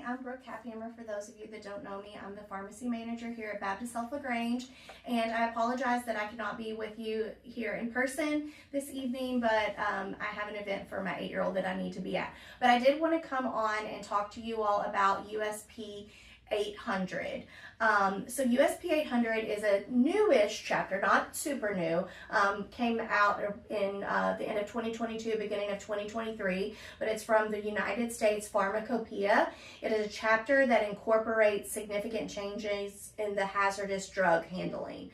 I'm Brooke Caphammer. For those of you that don't know me, I'm the pharmacy manager here at Baptist Health LaGrange, and I apologize that I cannot be with you here in person this evening, but I have an event for my 8-year-old that I need to be at. But I did want to come on and talk to you all about USP 800. So USP 800 is a newish chapter, not super new, came out in the end of 2022, beginning of 2023, but it's from the United States Pharmacopoeia. It is a chapter that incorporates significant changes in the hazardous drug handling,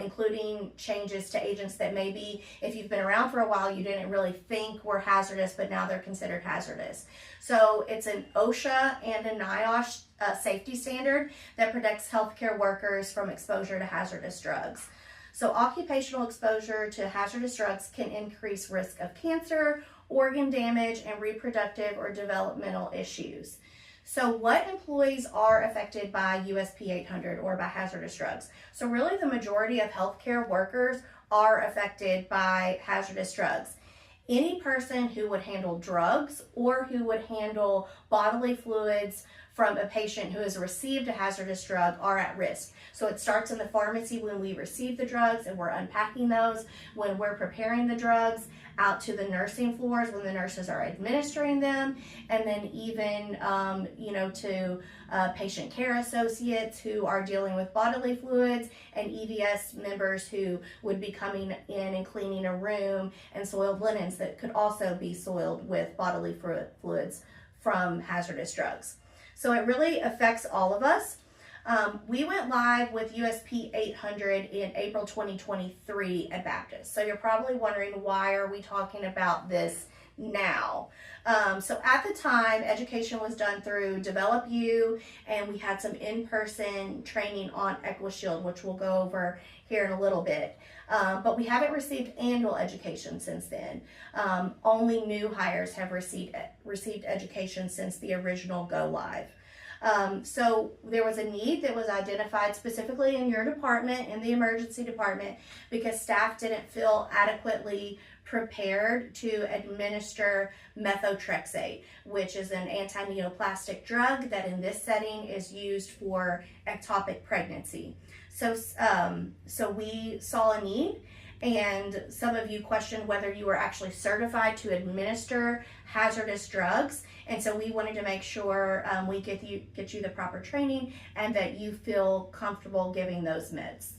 including changes to agents that maybe, if you've been around for a while, you didn't really think were hazardous, but now they're considered hazardous. So it's an OSHA and a NIOSH safety standard that protects healthcare workers from exposure to hazardous drugs. So occupational exposure to hazardous drugs can increase risk of cancer, organ damage, and reproductive or developmental issues. So what employees are affected by USP 800 or by hazardous drugs? So really the majority of healthcare workers are affected by hazardous drugs. Any person who would handle drugs or who would handle bodily fluids from a patient who has received a hazardous drug are at risk. So it starts in the pharmacy when we receive the drugs and we're unpacking those, when we're preparing the drugs, out to the nursing floors when the nurses are administering them, and then even to patient care associates who are dealing with bodily fluids, and EVS members who would be coming in and cleaning a room, and soiled linens that could also be soiled with bodily fluids from hazardous drugs. So it really affects all of us. We went live with USP 800 in April 2023 at Baptist. So you're probably wondering, why are we talking about this now? So at the time, education was done through Develop U, and we had some in-person training on EquiShield, which we'll go over here in a little bit. But we haven't received annual education since then. Only new hires have received education since the original go live. So there was a need that was identified specifically in your department, in the emergency department, because staff didn't feel adequately prepared to administer methotrexate, which is an anti-neoplastic drug that in this setting is used for ectopic pregnancy. So we saw a need, and some of you questioned whether you were actually certified to administer hazardous drugs, and so we wanted to make sure we get you the proper training and that you feel comfortable giving those meds.